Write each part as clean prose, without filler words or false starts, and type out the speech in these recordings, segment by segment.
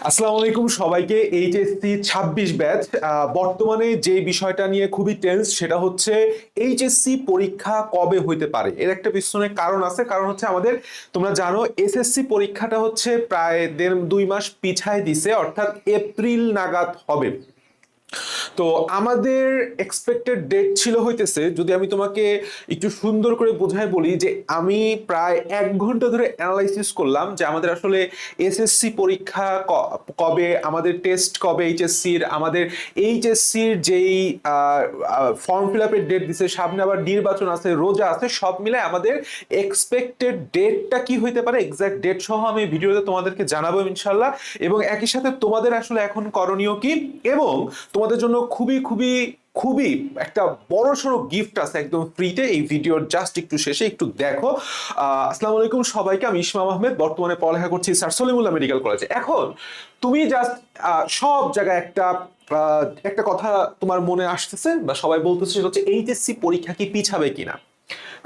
আসসালামু আলাইকুম সবাইকে। এইচএসসি 26 ব্যাচ বর্তমানে যে বিষয়টা নিয়ে খুবই টেন্স সেটা হচ্ছে এইচএসসি পরীক্ষা কবে হইতে পারে। এর একটা পিছনে কারণ আছে, কারণ হচ্ছে আমাদের তোমরা জানো এসএসসি পরীক্ষাটা হচ্ছে প্রায় 1.5-2 মাস পিছায় দিছে, অর্থাৎ এপ্রিল নাগাদ হবে। তো আমাদের এক্সপেক্টেড ডেট ছিল হইতেছে, যদি আমি তোমাকে একটু সুন্দর করে বোঝায় বলি, যে আমি প্রায় 1 ঘন্টা ধরে অ্যানালাইসিস করলাম যে আমাদের আসলে এসএসসি পরীক্ষা কবে, আমাদের টেস্ট কবে এইচএসসির, আমাদের এইচএসসির যেই ফর্ম ফিল আপের ডেট দিছে, সামনে আবার নির্বাচন আছে, রোজা আছে, সব মিলে আমাদের এক্সপেক্টেড ডেটটা কি হইতে পারে, এক্সাক্ট ডেট সহ আমি ভিডিওতে তোমাদেরকে জানাবো ইনশাল্লাহ। এবং একই সাথে তোমাদের আসলে এখন করণীয় কি, এবং তোমাদের জন্য খুবই খুবই খুবই একটা বড় সড়ো গিফট আছে একদম ফ্রিতে এই ভিডিওর জাস্ট একটু শেষে একটু দেখো। আসসালামু আলাইকুম সবাইকে, আমি ইসমাম আহমেদ, বর্তমানে পড়ালেখা করছি স্যার সলিমুল্লাহ মেডিকেল কলেজে। এখন তুমি জাস্ট সব জায়গায় একটা কথা তোমার মনে আসতেছে বা সবাই বলতেছে, সেটা হচ্ছে এইচএসসি পরীক্ষা কি পিছাবে কিনা।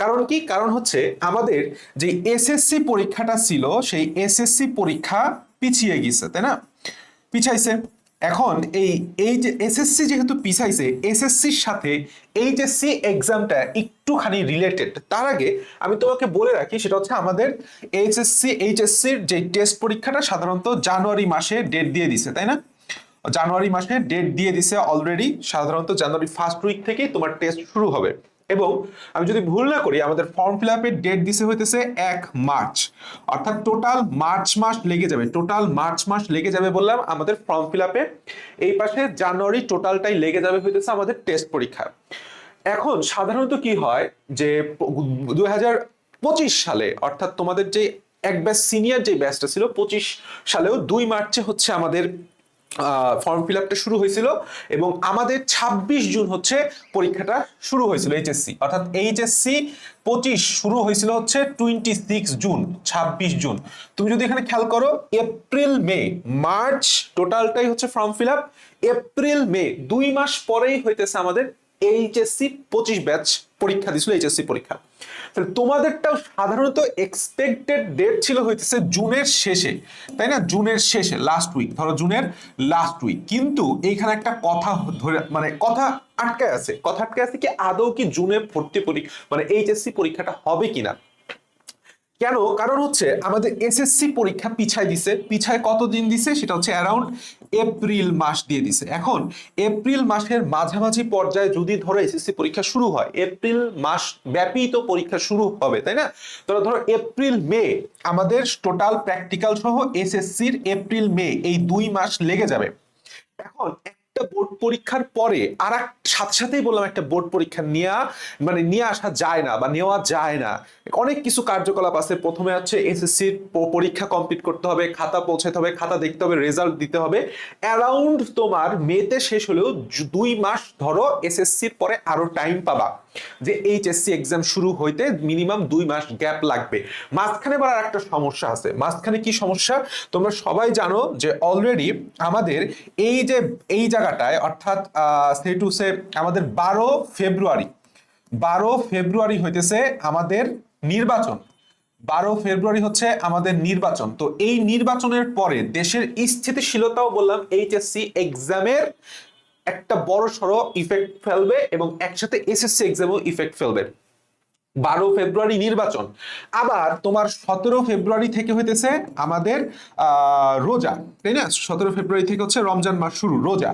কারণ কি, কারণ হচ্ছে আমাদের যে এসএসসি পরীক্ষাটা ছিল সেই এসএসসি পরীক্ষা পিছিয়ে গেছে, তাই না? পিছাইছে। এখন এই যে এসএসসি যেহেতু পিছাইছে, এসএসসির সাথে এইচএসসি এক্সামটা একটুখানি রিলেটেড। তার আগে আমি তোমাকে বলে রাখি, সেটা হচ্ছে আমাদের এইচএসসির যে টেস্ট পরীক্ষাটা সাধারণত জানুয়ারি মাসে ডেট দিয়ে দিছে, তাই না? জানুয়ারি মাসে ডেট দিয়ে দিছে অলরেডি। সাধারণত জানুয়ারি ফার্স্ট উইক থেকেই তোমার টেস্ট শুরু হবে। এবং আমি যদি ভুল না করি, আমাদের ফর্ম ফিল আপের ডেট দিছে হইতেছে 1 মার্চ, অর্থাৎ টোটাল মার্চ মাস লেগে যাবে। টোটাল মার্চ মাস লেগে যাবে বললাম আমাদের ফর্ম ফিল আপে। এই পাশে জানুয়ারি টোটালটাই লেগে যাবে হইতেছে আমাদের টেস্ট পরীক্ষা। এখন সাধারণত কি হয় যে 2025 সালে, অর্থাৎ তোমাদের যে এক ব্যাচ সিনিয়র যে ব্যাচটা ছিল, 25 সালেও 2 মার্চে হচ্ছে আমাদের ফর্ম ফিল আপটা শুরু হয়েছিল, এবং আমাদের 26 জুন হচ্ছে পরীক্ষাটা শুরু হয়েছিল এইচএসসি, অর্থাৎ এইচএসসি 25 শুরু হয়েছিল হচ্ছে 26 জুন, 26 জুন। তুমি যদি এখানে খেয়াল করো, এপ্রিল মে মার্চ টোটালটাই হচ্ছে form fill up, April May 2 মাস পরেই হইতেছে আমাদের এইচএসসি 25 ব্যাচ পরীক্ষা দিছিল এইচএসসি পরীক্ষা। তাহলে তোমাদেরটাও সাধারণত এক্সপেক্টেড ডেট ছিল হইতেছে জুনের শেষে, তাই না? জুনের শেষে, লাস্ট উইক, ধরো জুনের লাস্ট উইক। কিন্তু এইখানে একটা কথা ধরে, মানে কথা আটকায় আছে। কথা আটকায় আছে কি, আদৌ কি জুনে ভর্তি পরীক্ষা মানে এইচএসসি পরীক্ষাটা হবে কিনা। কেন? কারণ হচ্ছে আমাদের এসএসসি পরীক্ষা পিছায় দিছে। পিছায় কতদিন দিছে, সেটা হচ্ছে অ্যারাউন্ড এপ্রিল মাস দিয়ে দিছে। এখন এপ্রিল মাসের মাঝামাঝি পর্যায়ে যদি ধরো এসএসসি পরীক্ষা শুরু হয়, এপ্রিল মাস ব্যাপী তো পরীক্ষা শুরু হবে, তাই না? ধরো এপ্রিল মে আমাদের টোটাল প্র্যাকটিক্যাল সহ এসএসসির এপ্রিল মে এই 2 মাস লেগে যাবে। এখন একটা বোর্ড পরীক্ষার পরে আর সাথে সাথেই বললাম, একটা বোর্ড পরীক্ষা নিয়ে আসা যায় না বা নেওয়া যায় না। অনেক কিছু কার্যকলাপ আছে। প্রথমে হচ্ছে এসএসসি পরীক্ষা কমপ্লিট করতে হবে, খাতা পৌঁছাতে হবে, খাতা দেখতে হবে, রেজাল্ট দিতে হবে। অ্যারাউন্ড তোমার মেতে শেষ হলেও 2 মাস ধরো এসএসসির পরে আরো টাইম পাবা, যে এইচএসসি এক্সাম শুরু হইতে মিনিমাম 2 মাস গ্যাপ লাগবে। মাঝখানে আবার একটা সমস্যা আছে। মাঝখানে কি সমস্যা তোমরা সবাই জানো, যে অলরেডি আমাদের এই জায়গাটায়, অর্থাৎ সে আমাদের 12 ফেব্রুয়ারি, 12 ফেব্রুয়ারি হইতেছে আমাদের নির্বাচন। 12 ফেব্রুয়ারি হচ্ছে আমাদের নির্বাচন। তো এই নির্বাচনের পরে দেশের স্থিতিশীলতাও বললাম এইচএসসি এক্সামের একটা বড় সড়ো ইফেক্ট ফেলবে, এবং একসাথে এসএসসি এক্সামও ইফেক্ট ফেলবে। 12 ফেব্রুয়ারি নির্বাচন, আবার তোমার 17 ফেব্রুয়ারি থেকে হইতেছে আমাদের রোজা, তাই না? 17 ফেব্রুয়ারি থেকে হচ্ছে রমজান মাস শুরু, রোজা।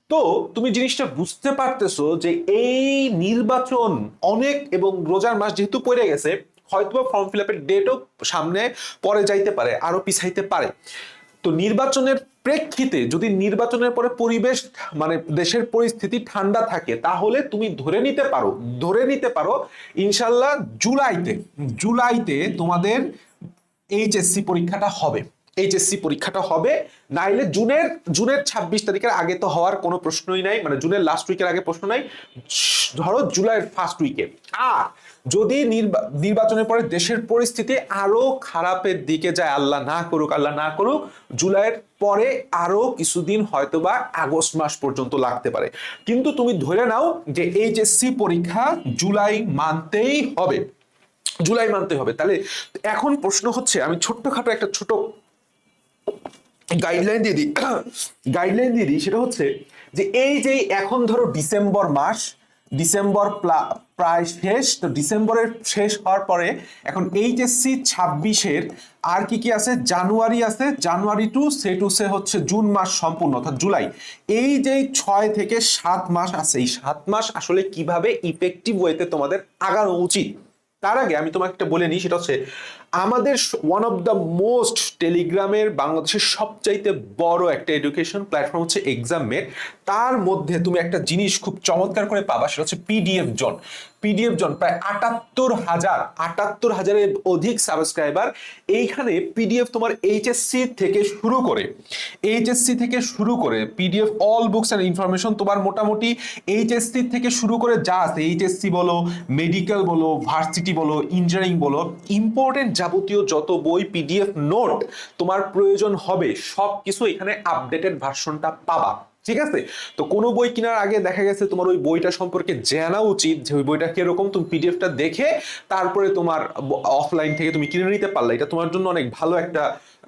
তো তুমি জিনিসটা বুঝতে পারতেছো যে এই নির্বাচন অনেক, এবং রোজার মাস যেহেতু পড়ে গেছে, হয়তো ফর্ম ফিল আপের ডেটও সামনে পরে যাইতে পারে, আরো পিছাইতে পারে। তো নির্বাচনের প্রেক্ষিতে যদি নির্বাচনের পরে পরিবেশ, মানে দেশের পরিস্থিতি ঠান্ডা থাকে, তাহলে তুমি ধরে নিতে পারো ইনশাল্লাহ জুলাইতে তোমাদের এইচএসসি পরীক্ষাটা হবে। নাইলে জুনের 26 তারিখের আগে তো হওয়ার কোনো প্রশ্নই নাই, মানে জুনের লাস্ট উইকের আগে প্রশ্ন নাই। ধরো জুলাইয়ের ফার্স্ট উইকে। আর যদি নির্বাচনের পরে দেশের পরিস্থিতি আরো খারাপের দিকে যায়, আল্লাহ না করুক, জুলাইয়ের পরে আরো কিছুদিন হয়তোবা আগস্ট মাস পর্যন্ত লাগতে পারে। কিন্তু তুমি ধরে নাও যে এইচএসসি পরীক্ষা জুলাই মানতেই হবে। তাহলে এখন প্রশ্ন হচ্ছে, আমি ছোট্ট গাইডলাইন দিয়ে দিই গাইডলাইন দিয়ে দিই, সেটা হচ্ছে যে এই যে এখন ধরো ডিসেম্বর মাস, ডিসেম্বর প্রায় শেষ, তো ডিসেম্বরের শেষ হওয়ার পরে এখন এইচএসসি 26-এর আর কি কি আছে, জানুয়ারি আছে, জানুয়ারি টু সে হচ্ছে জুন মাস সম্পূর্ণ অর্থাৎ জুলাই, এই যে 6 থেকে 7 মাস আছে, এই 7 মাস আসলে কিভাবে ইফেক্টিভ ওয়েতে তোমাদের আগানো উচিত। তার আগে আমি তোমাকে একটা বলে নিই, সেটা হচ্ছে আমাদের ওয়ান অফ দ্য মোস্ট টেলিগ্রামের বাংলাদেশের সবচাইতে বড় একটা এডুকেশন প্ল্যাটফর্ম হচ্ছে এক্সামমেট। তার মধ্যে তুমি একটা জিনিস খুব চমৎকার করে পাবা, সেটা হচ্ছে পিডিএফ জোন। পিডিএফ জোন প্রায় 78,000-এর অধিক সাবস্ক্রাইবার। এইখানে পিডিএফ তোমার এইচএসসি থেকে শুরু করে PDF all books and information তোমার মোটামুটি এইচএসসি থেকে শুরু করে যা আছে, এইচএসসি বলো, মেডিকেল বলো, ভার্সিটি বলো, ইঞ্জিনিয়ারিং বলো, ইম্পর্টেন্ট যাবতীয় যত বই, পিডিএফ নোট তোমার প্রয়োজন হবে সব কিছু এখানে আপডেটেড ভার্সনটা পাবা। ঠিক আছে, তো কোনো বই কেনার আগে দেখা গেছে তোমার ওই বইটা সম্পর্কে জানা উচিত যে ওই বইটা কিরকম, তুমি পিডিএফটা দেখে তারপরে তোমার অফলাইন থেকে তুমি কিনে নিতে পারলে এটা তোমার জন্য অনেক ভালো একটা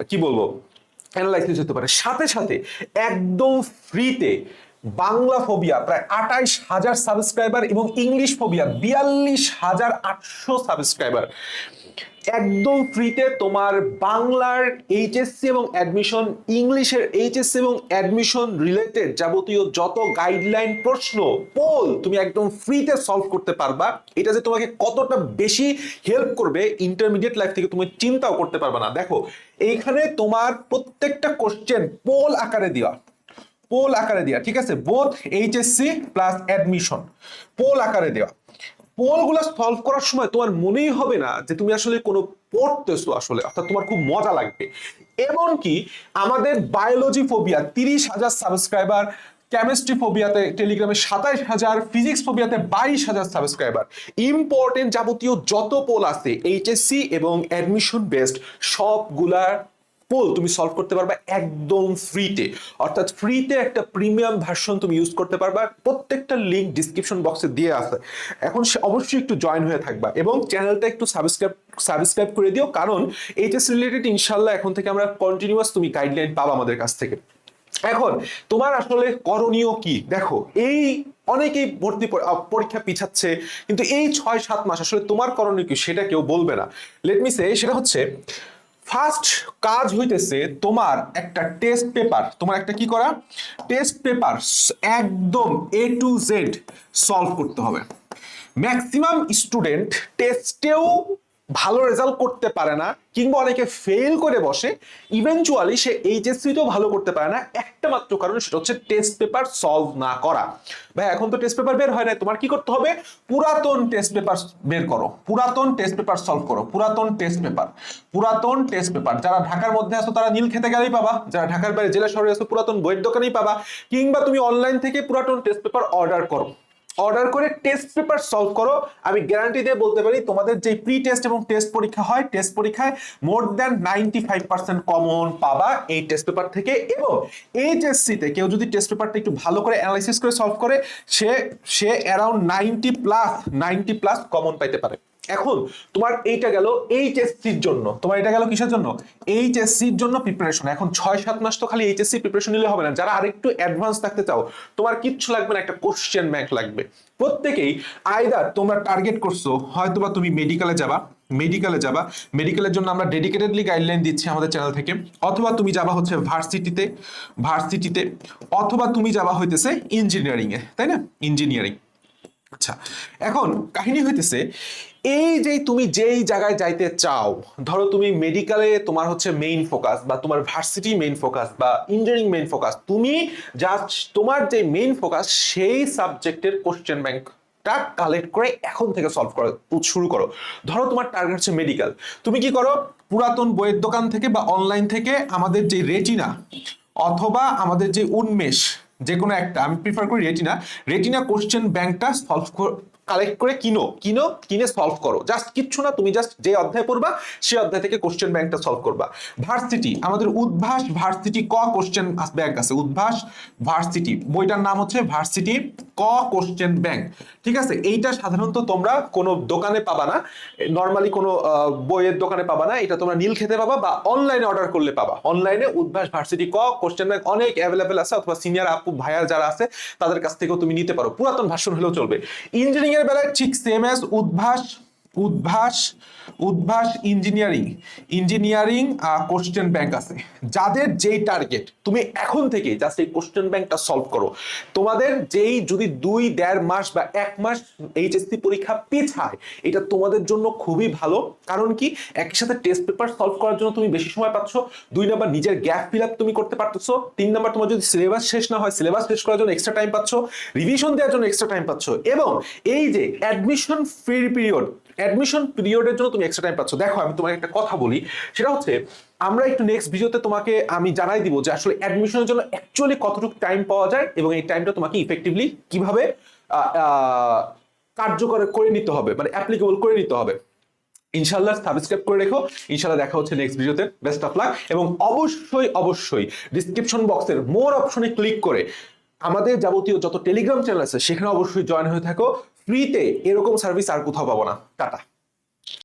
কি বলবো অ্যানালাইসিস হতে পারে। সাথে সাথে একদম ফ্রিতে বাংলা ফোবিয়া প্রায় 28,000 সাবস্ক্রাইবার এবং ইংলিশ ফোবিয়া 42,800 সাবস্ক্রাইবার, একদম ফ্রিতে তোমার বাংলার এইচএসসি এবং অ্যাডমিশন, ইংলিশের এইচএসসি এবং অ্যাডমিশন রিলেটেড যাবতীয় যত গাইডলাইন, প্রশ্ন, পোল তুমি একদম ফ্রিতে সলভ করতে পারবা। এটা যে তোমাকে কতটা বেশি হেল্প করবে ইন্টারমিডিয়েট লাইফ থেকে তুমি চিন্তাও করতে পারবে না। দেখো এইখানে তোমার প্রত্যেকটা কোশ্চেন পোল আকারে দেওয়া, ঠিক আছে, both HSC plus admission, poll আকারে দেওয়া। পোলগুলো সলভ করার সময় তোমার মনেই হবে না যে তুমি আসলে কোনো পড়তেছো আসলে, অর্থাৎ তোমার খুব মজা লাগবে। এমনকি আমাদের বায়োলজি ফোবিয়া 30,000 সাবস্ক্রাইবার, কেমিস্ট্রি ফোবিয়াতে টেলিগ্রামে 27,000, ফিজিক্স ফোবিয়াতে 22,000 সাবস্ক্রাইবার। ইম্পর্টেন্ট যাবতীয় যত পোল আছে এইচএসসি এবং অ্যাডমিশন বেসড সবগুলার পোল তুমি সলভ করতে পারবা একদম ফ্রিতে, অর্থাৎ ফ্রিতে একটা প্রিমিয়াম ভার্সন তুমি ইউজ করতে পারবা। প্রত্যেকটা লিংক ডিসক্রিপশন বক্সে দিয়ে আছে। এখন অবশ্যই একটু জয়েন হয়ে থাকবা এবং চ্যানেলটা একটু সাবস্ক্রাইব করে দিও, কারণ এইচএস রিলেটেড ইনশাল্লাহ এখন থেকে আমরা কন্টিনিউয়াস তুমি গাইডলাইন পাবা আমাদের কাছ থেকে। এখন তোমার আসলে করণীয় কি, দেখো এই অনেকেই ভর্তি পরীক্ষা পিছাচ্ছে, কিন্তু এই 6-7 মাস আসলে তোমার করণীয় কি সেটা কেউ বলবে না। লেট মি সে, সেটা হচ্ছে ফার্স্ট কাজ হইতেছে তোমার একটা টেস্ট পেপার, তোমার একটা কি করা, টেস্ট পেপার একদম A to Z সলভ করতে হবে। ম্যাক্সিমাম স্টুডেন্ট টেস্টেও ভালো রেজাল্ট করতে পারে না, কিংবা অনেকে ফেল করে বসে, ইভেনচুয়ালি সে এইচএসসিতেও ভালো করতে পারে না, একটা মাত্র কারণ, সেটা হচ্ছে টেস্ট পেপার সলভ না করা। ভাই এখন তো টেস্ট পেপার বের হয় না, তোমার কি করতে হবে, পুরাতন টেস্ট পেপার বের করো, পুরাতন টেস্ট পেপার সলভ করো, পুরাতন টেস্ট পেপার। যারা ঢাকার মধ্যে আছো তারা নীল খেতে গেলেই পাবা, যারা ঢাকার বাইরে জেলা শহরে আছো পুরাতন বইয়ের দোকানেই পাবা, কিংবা তুমি অনলাইন থেকে পুরাতন টেস্ট পেপার অর্ডার করে টেস্ট পেপার সলভ করো। আমি গ্যারান্টি দিয়ে বলতে পারি তোমাদের যে প্রি টেস্ট এবং টেস্ট পরীক্ষা হয়, টেস্ট পরীক্ষায় মোর দ্যান 95% কমন পাবা এই টেস্ট পেপার থেকে। এবং এইচএসসি তে কেউ যদি টেস্ট পেপারটা একটু ভালো করে অ্যানালাইসিস করে সলভ করে, সে অ্যারাউন্ড 90+ কমন পাইতে পারে। এখন তোমার এইটা গেল এইচএসসির জন্য, তোমার এটা গেল কিসের জন্য, এইচএসসির জন্য প্রিপারেশন। এখন 6-7 মাস তো খালি এইচএসসি প্রিপারেশন নিলে হবে না, যারা আরেকটু অ্যাডভান্স থাকতে চাও, তোমার কিচ্ছু লাগবে না, একটা কোশ্চেন ব্যাংক লাগবে। প্রত্যেকেই আইদার তোমরা টার্গেট করছো হয়তোবা তুমি মেডিকেলের জন্য আমরা ডেডিকেটেডলি গাইডলাইন দিচ্ছি আমাদের চ্যানেল থেকে, অথবা তুমি যাবা হচ্ছে ভার্সিটিতে, অথবা তুমি যাবা হইতেছে ইঞ্জিনিয়ারিং এ, তাই না, ইঞ্জিনিয়ারিং। আচ্ছা, এখন কাহিনী হইতেছে এই যে তুমি যেই জায়গায় যাইতে চাও, ধরো তুমি মেডিকেলে তোমার হচ্ছে মেইন ফোকাস, বা তোমার ভার্সিটি মেইন ফোকাস, বা ইঞ্জিনিয়ারিং মেইন ফোকাস, তুমি জাস্ট তোমার যে মেইন ফোকাস সেই সাবজেক্টের কোশ্চেন ব্যাংকটা কালেক্ট করে এখন থেকে সলভ করা শুরু করো। ধরো তোমার টার্গেট হচ্ছে মেডিকেল, তুমি কি করো, পুরাতন বইয়ের দোকান থেকে বা অনলাইন থেকে আমাদের যে রেটিনা অথবা আমাদের যে উন্মেষ, যে কোনো একটা, আমি প্রিফার করি রেটিনা কোশ্চেন ব্যাংকটা কালেক্ট করে কিনে সলভ করো, জাস্ট কিচ্ছু না, তুমি জাস্ট যে অধ্যায় পড়বা সেই অধ্যায় থেকে কোশ্চেন ব্যাংকটা সলভ করবা। ভার্সিটি, আমাদের উদ্ভাস ভার্সিটি ক কোশ্চেন ব্যাংক আছে, উদ্ভাস ভার্সিটি, বইটার নাম হচ্ছে ভার্সিটি ক কোশ্চেন ব্যাংক। ঠিক আছে, এইটা সাধারণত তোমরা কোনো দোকানে পাবা না, নর্মালি কোনো বইয়ের দোকানে পাবা না, এটা তোমরা নীল খেতে পাবা বা অনলাইনে অর্ডার করলে পাবা। অনলাইনে উদ্ভাস ভার্সিটি ক কোশ্চেন ব্যাংক অনেক অ্যাভেলেবেল আছে, অথবা সিনিয়র আপু ভাইয়া যারা আছে তাদের কাছ থেকেও তুমি নিতে পারো, পুরাতন ভার্সন হলেও চলবে। ইঞ্জিনিয়ারিং এর বেলায় ঠিক same as Udvash Udvash Udvash engineering question bank আছে। যাদের যেই টার্গেট, তুমি এখন থেকে জাস্ট এই কোশ্চেন ব্যাংকটা সলভ করো। তোমাদের যেই যদি 2-1.5 মাস বা 1 মাস এইচএসসি পরীক্ষা পিছায়, এটা তোমাদের জন্য খুবই ভালো। কারণ কি, একই সাথে টেস্ট পেপার সলভ করার জন্য তুমি বেশি সময় পাচ্ছ, 2 নাম্বার নিজের গ্যাপ ফিল আপ তুমি করতে পারতেছো, 3 নাম্বার তোমার যদি সিলেবাস শেষ না হয় সিলেবাস শেষ করার জন্য এক্সট্রা টাইম পাচ্ছ, রিভিশন দেওয়ার জন্য এক্সট্রা টাইম পাচ্ছ, এবং এই যে অ্যাডমিশন পিরিয়ডের জন্য তুমি এক্সট্রা টাইম পাচ্ছ। দেখো আমি তোমাকে একটা কথা বলি, সেটা হচ্ছে আমরা একটু নেক্সট ভিডিওতে তোমাকে আমি জানাই দিব যে আসলে অ্যাডমিশনের জন্য অ্যাকচুয়ালি কতটুকু টাইম পাওয়া যায় এবং এই টাইমটা তোমাকে ইফেক্টিভলি কিভাবে কার্যকর করে নিতে হবে, মানে অ্যাপ্লিকেবল করে নিতে হবে। ইনশাল্লাহ সাবস্ক্রাইব করে রেখো, ইনশাল্লাহ দেখা হচ্ছে নেক্সট ভিডিওতে। বেস্ট অফ লাক, এবং অবশ্যই ডিসক্রিপশন বক্সের মোর অপশনে ক্লিক করে আমাদের যাবতীয় যত টেলিগ্রাম চ্যানেল আছে সেখানে অবশ্যই জয়েন হয়ে থাকো। ফ্রিতে এরকম সার্ভিস আর কোথাও পাবো না। টাটা।